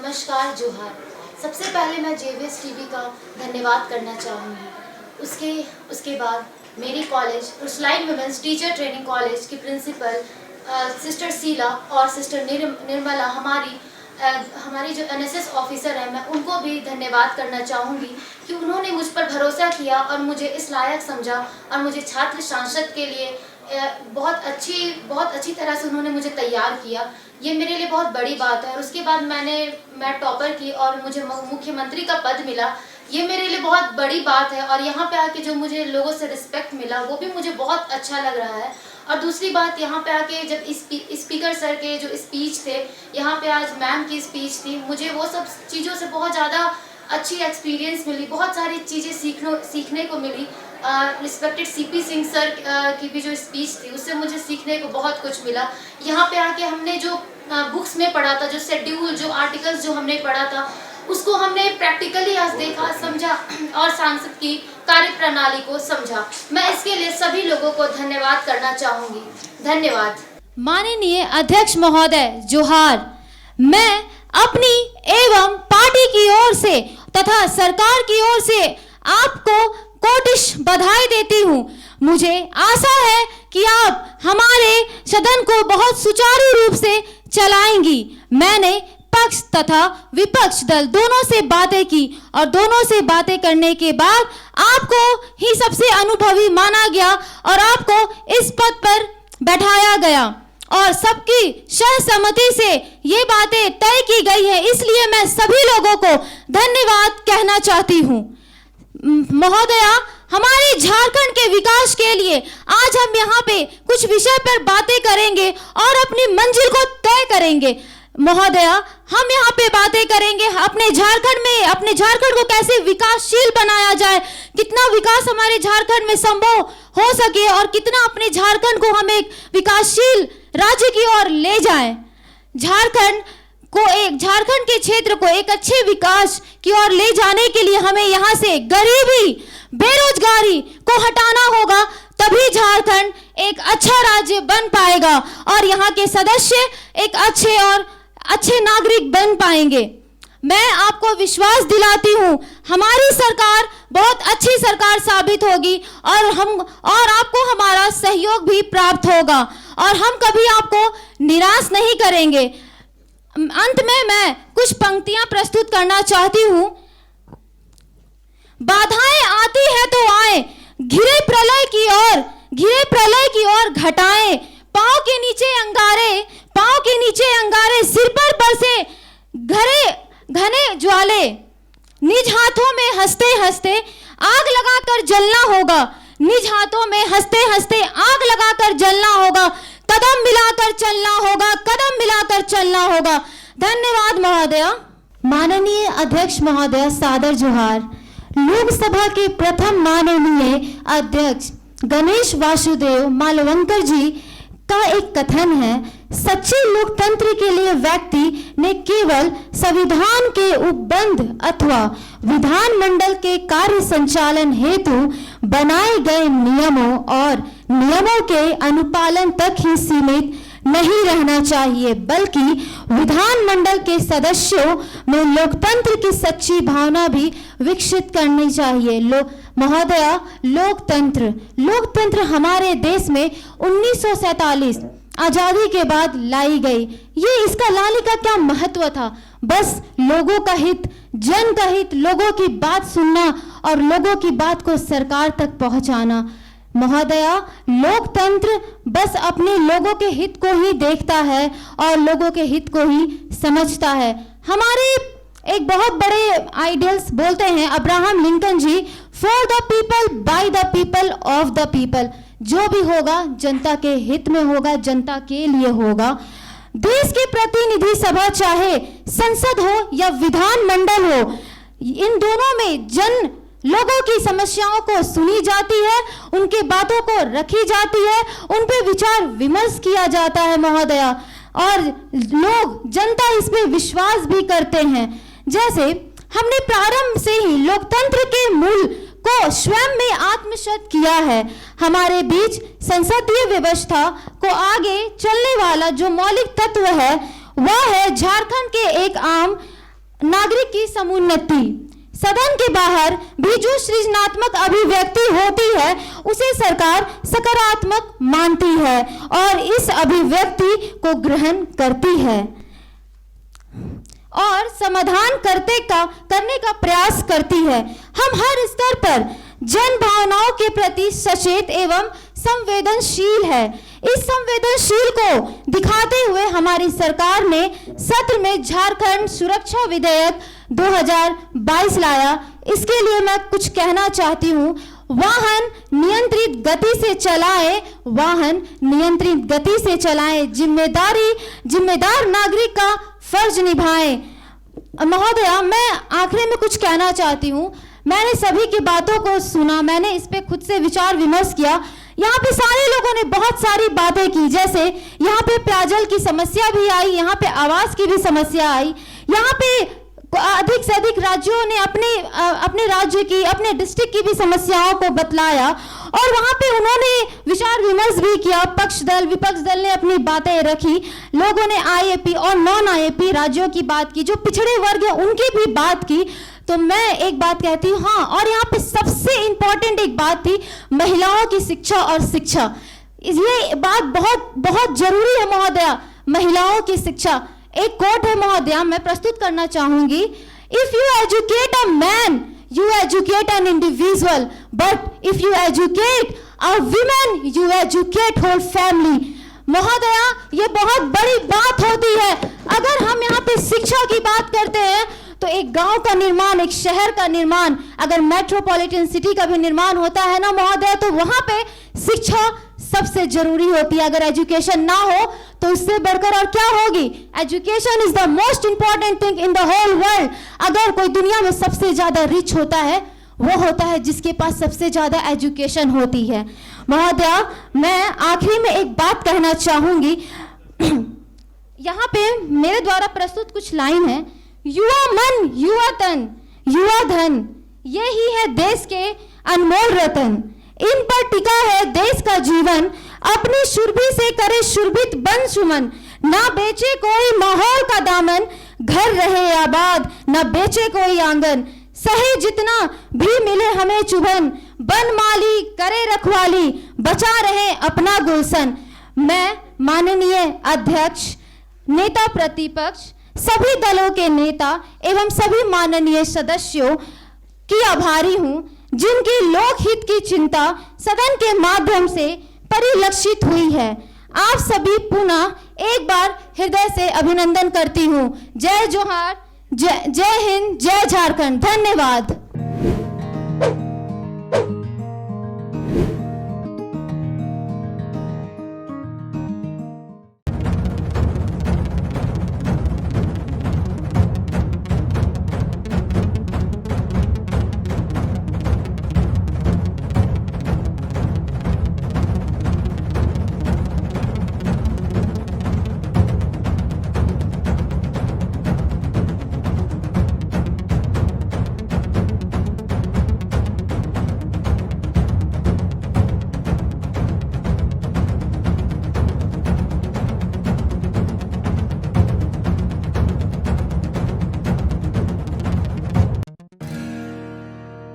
नमस्कार, जोहार। सबसे पहले मैं जेवीएस टीवी का धन्यवाद करना चाहूँगी। उसके बाद मेरी college Ursuline women's teacher training college की प्रिंसिपल सिस्टर शीला और सिस्टर निर्मला, हमारी जो एनएसएस ऑफिसर है, मैं उनको भी धन्यवाद करना चाहूँगी कि उन्होंने मुझ पर भरोसा किया और मुझे इस लायक समझा और मुझे छात्र सांसद के लिए बहुत अच्छी तरह से उन्होंने मुझे तैयार किया। ये मेरे लिए बहुत बड़ी बात है। और उसके बाद मैं टॉपर की और मुझे मुख्यमंत्री का पद मिला। ये मेरे लिए बहुत बड़ी बात है और यहाँ पे आके जो मुझे लोगों से रिस्पेक्ट मिला वो भी मुझे बहुत अच्छा लग रहा है। और दूसरी बात, यहाँ पे आके जब स्पीकर सर के जो स्पीच थे, यहाँ पे आज मैम की स्पीच थी, मुझे वो सब चीज़ों से बहुत ज़्यादा अच्छी एक्सपीरियंस मिली, बहुत सारी चीज़ें सीखने को मिली। रिस्पेक्टेड सीपी सिंह सर की भी जो स्पीच थी उससे मुझे सीखने को बहुत कुछ मिला। यहाँ पे आके हमने जो बुक्स में पढ़ा था, जो शेड्यूल, जो आर्टिकल्स जो हमने पढ़ा था, उसको हमने प्रैक्टिकली आज देखा, समझा और सांसद की कार्यप्रणाली को समझा। मैं इसके लिए सभी लोगों को धन्यवाद करना चाहूँगी। धन्यवाद। माननीय अध्यक्ष महोदय, जोहार। मैं अपनी एवं पार्टी की ओर से तथा सरकार की ओर से आपको कोटिश बधाई देती हूँ। मुझे आशा है कि आप हमारे सदन को बहुत सुचारू रूप से चलाएंगी। मैंने पक्ष तथा विपक्ष दल दोनों से बातें की और दोनों से बातें करने के बाद आपको ही सबसे अनुभवी माना गया और आपको इस पद पर बैठाया गया और सबकी सहसम्मति से ये बातें तय की गई है। इसलिए मैं सभी लोगों को धन्यवाद कहना चाहती हूँ। महोदया, हमारे झारखंड के विकास के लिए आज हम यहाँ पे कुछ विषय पर बातें करेंगे और अपनी मंजिल को तय करेंगे। महोदया, हम यहाँ पे बातें करेंगे अपने झारखंड को कैसे विकासशील बनाया जाए, कितना विकास हमारे झारखंड में संभव हो सके और कितना अपने झारखंड को हम एक विकासशील राज्य की ओर ले जाएं। झारखंड के क्षेत्र को एक अच्छे विकास की ओर ले जाने के लिए हमें यहाँ से गरीबी, बेरोजगारी को हटाना होगा, तभी झारखंड एक अच्छा राज्य बन पाएगा और यहाँ के सदस्य एक अच्छे नागरिक बन पाएंगे। मैं आपको विश्वास दिलाती हूँ हमारी सरकार बहुत अच्छी सरकार साबित होगी और आपको हमारा सहयोग भी प्राप्त होगा और हम कभी आपको निराश नहीं करेंगे। अंत में मैं कुछ पंक्तियां प्रस्तुत करना चाहती हूँ। बाधाएं आती है तो आए, घिरे प्रलय की ओर घटाएं, पाँव के नीचे अंगारे, सिर पर बरसे घने ज्वाले, निज हाथों में हंसते हंसते आग लगाकर जलना होगा, निज हाथों में हंसते हंसते आग लगाकर जलना होगा, कदम मिलाकर चलना होगा। धन्यवाद महोदया। माननीय अध्यक्ष महोदय, सादर जोहार। लोकसभा के प्रथम माननीय अध्यक्ष गणेश वासुदेव मालवंकर जी का एक कथन है, सच्चे लोकतंत्र के लिए व्यक्ति ने केवल संविधान के उपबंध अथवा विधानमंडल के कार्य संचालन हेतु बनाए गए नियमों के अनुपालन तक ही सीमित नहीं रहना चाहिए, बल्कि विधानमंडल के सदस्यों में लोकतंत्र की सच्ची भावना भी विकसित करनी चाहिए। महोदया, लोकतंत्र हमारे देश में 1947 आजादी के बाद लाई गई। ये इसका लाने का क्या महत्व था? बस लोगों का हित, जन का हित, लोगों की बात सुनना और लोगों की बात को सरकार तक पहुंचाना। महोदया, लोकतंत्र बस अपने लोगों के हित को ही देखता है और लोगों के हित को ही समझता है। हमारे एक बहुत बड़े आइडियल्स बोलते हैं Abraham Lincoln ji, for the people, by the people, of the people. जो भी होगा जनता के हित में होगा, जनता के लिए होगा। देश के प्रतिनिधि सभा चाहे संसद हो या विधानमंडल हो, इन दोनों में लोगों की समस्याओं को सुनी जाती है, उनकी बातों को रखी जाती है, उन पे विचार विमर्श किया जाता है महोदया, और जनता इस पे विश्वास भी करते हैं। जैसे हमने प्रारंभ से ही लोकतंत्र के मूल को स्वयं में आत्मसात किया है। हमारे बीच संसदीय व्यवस्था को आगे चलने वाला जो मौलिक तत्व है वह है झारखंड के एक आम नागरिक की समुन्नति। सदन के बाहर भी जो सृजनात्मक अभिव्यक्ति होती है उसे सरकार सकारात्मक मानती है और इस अभिव्यक्ति को ग्रहण करती है और समाधान करने का प्रयास करती है। हम हर स्तर पर जन भावनाओं के प्रति सचेत एवं संवेदनशील है। इस संवेदनशील को दिखाते हुए हमारी सरकार ने सत्र में झारखंड सुरक्षा विधेयक 2022 लाया। इसके लिए मैं कुछ कहना चाहती हूँ। वाहन नियंत्रित गति से चलाएं, वाहन नियंत्रित गति से चलाएं, जिम्मेदार नागरिक का फर्ज निभाएं। महोदया, मैं आखिरी में कुछ कहना चाहती हूँ। मैंने सभी की बातों को सुना, मैंने इस पे खुद से विचार विमर्श किया। यहाँ पे सारे लोगों ने बहुत सारी बातें की, जैसे यहाँ पे पेयजल की समस्या भी आई, यहाँ पे आवास की भी समस्या आई, यहाँ पे अधिक से अधिक राज्यों ने अपने राज्य की, अपने डिस्ट्रिक्ट की भी समस्याओं को बतलाया और वहाँ पे उन्होंने विचार विमर्श भी किया। पक्ष दल विपक्ष दल ने अपनी बातें रखी, लोगों ने आईएपी और नॉन आईएपी राज्यों की बात की, जो पिछड़े वर्ग है उनकी भी बात की। तो मैं एक बात कहती हूँ, हाँ, और यहाँ पे सबसे इंपॉर्टेंट एक बात थी महिलाओं की शिक्षा और शिक्षा। ये बात बहुत बहुत जरूरी है महोदया, महिलाओं की शिक्षा। एक कोट है महोदया, मैं प्रस्तुत करना चाहूंगी। If you educate a man you educate an individual, but if you educate a woman you educate whole family. महोदया, ये बहुत बड़ी बात होती है। अगर हम यहाँ पे शिक्षा की बात करते हैं तो एक गांव का निर्माण, एक शहर का निर्माण, अगर मेट्रोपॉलिटन सिटी का भी निर्माण होता है ना महोदय, तो वहां पे शिक्षा सबसे जरूरी होती है। अगर एजुकेशन ना हो तो उससे बढ़कर और क्या होगी। Education is the most important thing in the whole world. अगर कोई दुनिया में सबसे ज्यादा रिच होता है वो होता है जिसके पास सबसे ज्यादा एजुकेशन होती है। महोदया, मैं आखिरी में एक बात कहना चाहूंगी। यहाँ पे मेरे द्वारा प्रस्तुत कुछ लाइन है। युवा मन, युवा तन, युवा धन, यही है देश के अनमोल रतन। इन पर टिका है देश का जीवन, अपनी शुरबी से करे शुरबित बन सुमन। ना बेचे कोई माहौल का दामन, घर रहे आबाद, ना बेचे कोई आंगन। सहे जितना भी मिले हमें चुभन, बन माली करे रखवाली, बचा रहे अपना गुलशन। मैं माननीय अध्यक्ष, नेता प्रतिपक्ष, सभी दलों के नेता एवं सभी माननीय सदस्यों की आभारी हूं, जिनकी लोकहित की चिंता सदन के माध्यम से परिलक्षित हुई है। आप सभी पुनः एक बार हृदय से अभिनंदन करती हूं। जय जोहार, जय हिंद, जय झारखंड। धन्यवाद।